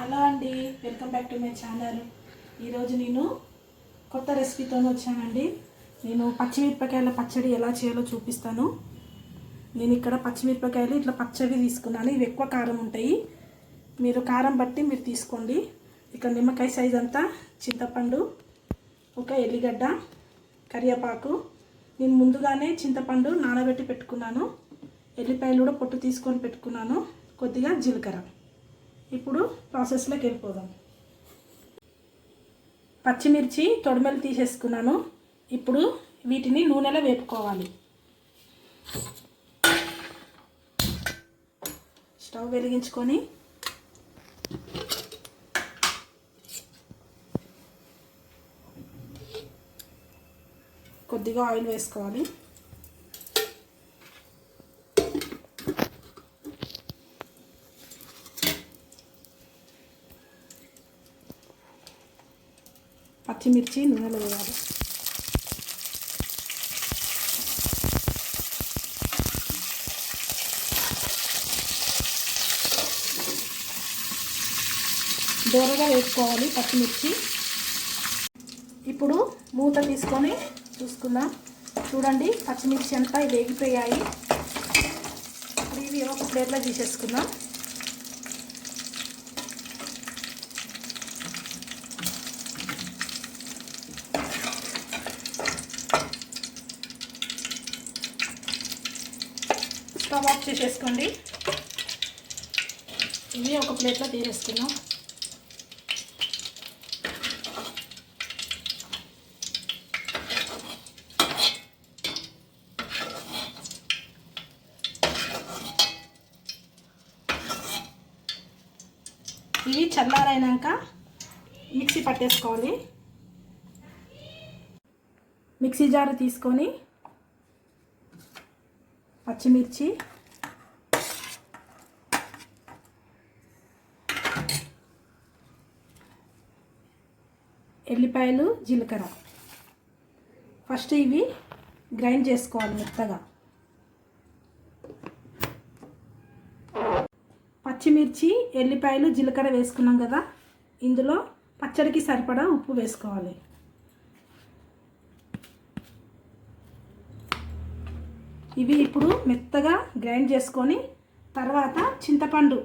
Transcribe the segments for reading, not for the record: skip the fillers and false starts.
Hello అండి, welcome back to my channel. ఈరోజు నేను కొత్త రెసిపీతో వచ్చానండి. నేను పచ్చిమిరపకాయల పచ్చడి ఎలా చేయాలో చూపిస్తాను. నేను ఇక్కడ పచ్చిమిరపకాయలు ఇట్లా పచ్చడి తీసుకున్నాను. ఇవి ఎక్కువ కారం ఉంటాయి, మీరు కారం బట్టి మీరు తీసుకోండి. ఇక్కడ నిమ్మకాయ సైజ్ అంతా చింతపండు, ఒక ఎల్లిగడ్డ, కరివేపాకు. నేను ముందుగానే చింతపండు నానబెట్టి పెట్టుకున్నాను. ఎల్లిపాయలు కూడా పొట్టు తీసుకొని పెట్టుకున్నాను. కొద్దిగా జీలకర్ర. ఇప్పుడు ప్రాసెస్లోకి వెళ్ళిపోదాం. పచ్చిమిర్చి తొడిమెలు తీసేసుకున్నాను. ఇప్పుడు వీటిని నూనెలో వేపుకోవాలి. స్టవ్ వెలిగించుకొని కొద్దిగా ఆయిల్ వేసుకోవాలి. పచ్చిమిర్చి నూనెలో వేయాలి. దూరగా వేసుకోవాలి పచ్చిమిర్చి. ఇప్పుడు మూత తీసుకొని చూసుకుందాం. చూడండి, పచ్చిమిర్చి అంతా వేగిపోయాయి. ఇప్పుడు ఇవి ఒక ప్లేట్లో తీసేసుకుందాం. స్టవ్ ఆఫ్ చేసేసుకోండి. ఇవి ఒక ప్లేట్లో తీసేసుకున్నాం. ఇవి చల్లారైనాక మిక్సీ పట్టేసుకోవాలి. మిక్సీ జారు తీసుకొని పచ్చిమిర్చి, ఎల్లిపాయలు, జీలకర్ర ఫస్ట్ ఇవి గ్రైండ్ చేసుకోవాలి మెత్తగా. పచ్చిమిర్చి, ఎల్లిపాయలు, జీలకర్ర వేసుకున్నాం కదా, ఇందులో పచ్చడికి సరిపడా ఉప్పు వేసుకోవాలి. ఇవి ఇప్పుడు మెత్తగా గ్రైండ్ చేసుకొని తర్వాత చింతపండు,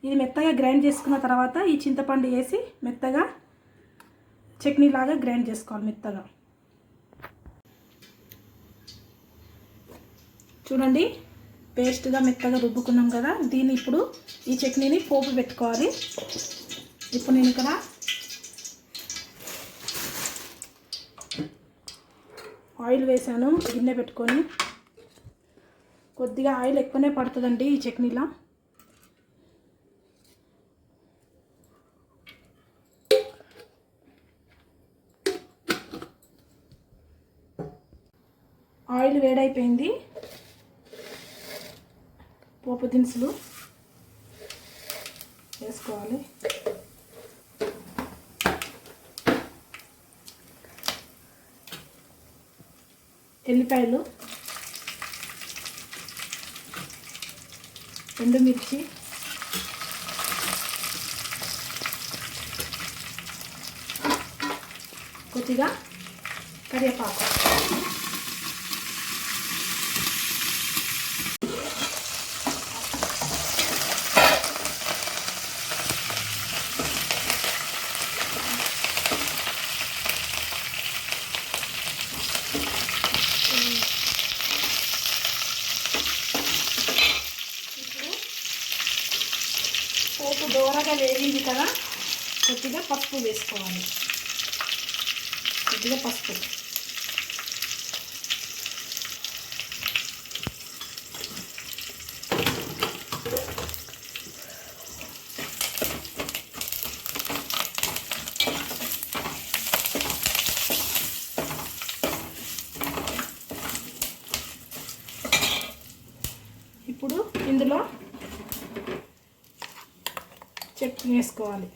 ఇది మెత్తగా గ్రైండ్ చేసుకున్న తర్వాత ఈ చింతపండు వేసి మెత్తగా చట్నీ లాగా గ్రైండ్ చేసుకోవాలి మెత్తగా. చూడండి, పేస్ట్గా మెత్తగా రుబ్బుకున్నాం కదా, దీన్ని ఇప్పుడు ఈ చట్నీని పోపు పెట్టుకోవాలి. ఇప్పుడు నేను ఇక్కడ ఆయిల్ వేసాను. గిన్నె పెట్టుకొని కొద్దిగా ఆయిల్ ఎక్కువనే పడుతుందండి ఈ చట్నీలో. ఆయిల్ వేడైపోయింది. పోపు దినుసులు వేసుకోవాలి. ఎల్లిపాయలు, ఎండుమిర్చి, కొద్దిగా కరివేపాకు. పోపు దూరగా వేగింది కదా, కొద్దిగా పసుపు వేసుకోవాలి. కొద్దిగా పసుపు. ఇప్పుడు ఇందులో చట్నీ వేసుకోవాలి.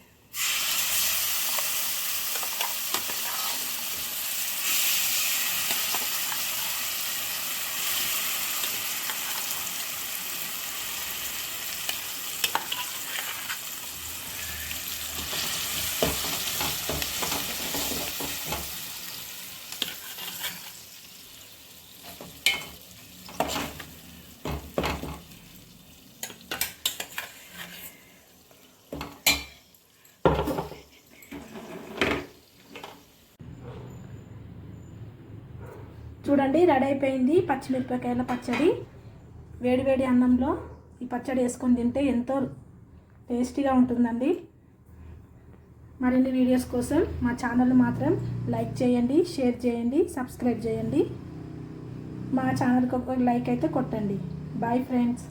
చూడండి రెడీ అయిపోయింది పచ్చిమిరపకాయల పచ్చడి. వేడివేడి అన్నంలో ఈ పచ్చడి వేసుకొని తింటే ఎంతో టేస్టీగా ఉంటుందండి. మరిన్ని వీడియోస్ కోసం మా ఛానల్ మాత్రం లైక్ చేయండి, షేర్ చేయండి, సబ్స్క్రైబ్ చేయండి. మా ఛానల్కి ఒక లైక్ అయితే కొట్టండి. Bye friends.